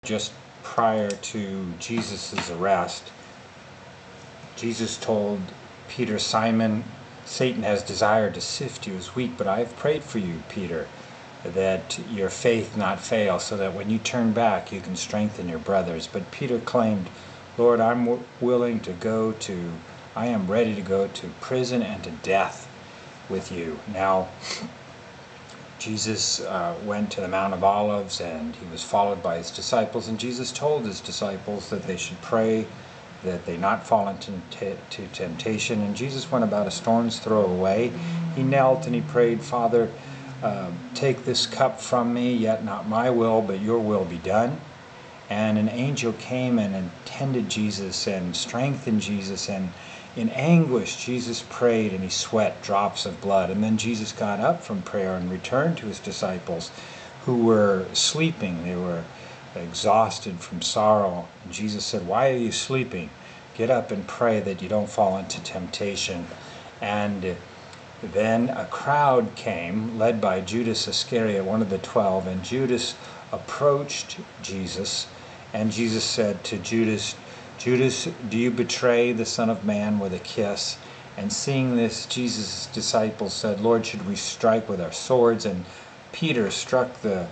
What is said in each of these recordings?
just prior to Jesus' arrest, Jesus told Peter, Simon, Satan has desired to sift you as wheat, but I have prayed for you, Peter, that your faith not fail, so that when you turn back you can strengthen your brothers. But Peter claimed, Lord, I am ready to go to prison and to death with you. Now, Jesus went to the Mount of Olives, and he was followed by his disciples, and Jesus told his disciples that they should pray that they not fall into temptation. And Jesus went about a stone's throw away. He knelt and he prayed, Father, take this cup from me, yet not my will, but your will be done. And an angel came and attended Jesus and strengthened Jesus, and in anguish Jesus prayed and he sweat drops of blood. And then Jesus got up from prayer and returned to his disciples who were sleeping. They were exhausted from sorrow. And Jesus said, why are you sleeping? Get up and pray that you don't fall into temptation. And then a crowd came, led by Judas Iscariot, one of the 12, and Judas approached Jesus, and Jesus said to Judas, Judas, do you betray the Son of Man with a kiss? And seeing this, Jesus' disciples said, Lord, should we strike with our swords? And Peter struck the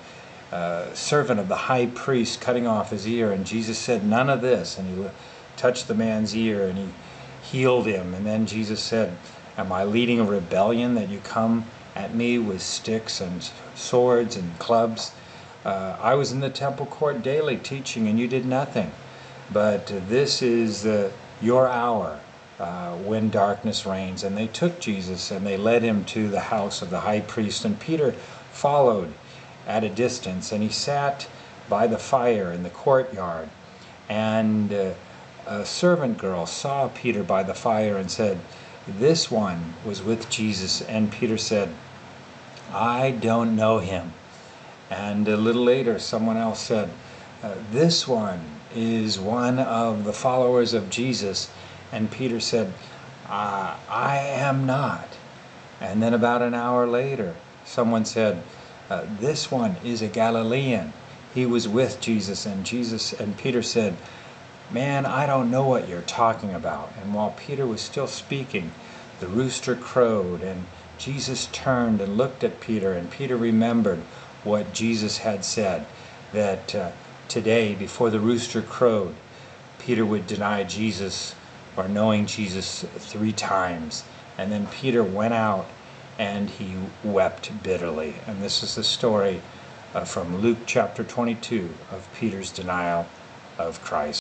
servant of the high priest, cutting off his ear, and Jesus said, none of this. And he touched the man's ear and he healed him. And then Jesus said, am I leading a rebellion that you come at me with sticks and swords and clubs? I was in the temple court daily teaching, and you did nothing. But this is your hour when darkness reigns. And they took Jesus and they led him to the house of the high priest. And Peter followed at a distance, and he sat by the fire in the courtyard. And a servant girl saw Peter by the fire and said, this one was with Jesus. And Peter said, I don't know him. And a little later someone else said, this one is one of the followers of Jesus. And Peter said, I am not. And then about an hour later someone said, this one is a Galilean. He was with Jesus. And Peter said, man, I don't know what you're talking about. And while Peter was still speaking, the rooster crowed, and Jesus turned and looked at Peter, and Peter remembered what Jesus had said, that today, before the rooster crowed, Peter would deny Jesus, or knowing Jesus, 3 times. And then Peter went out and he wept bitterly. And this is the story from Luke chapter 22 of Peter's denial of Christ.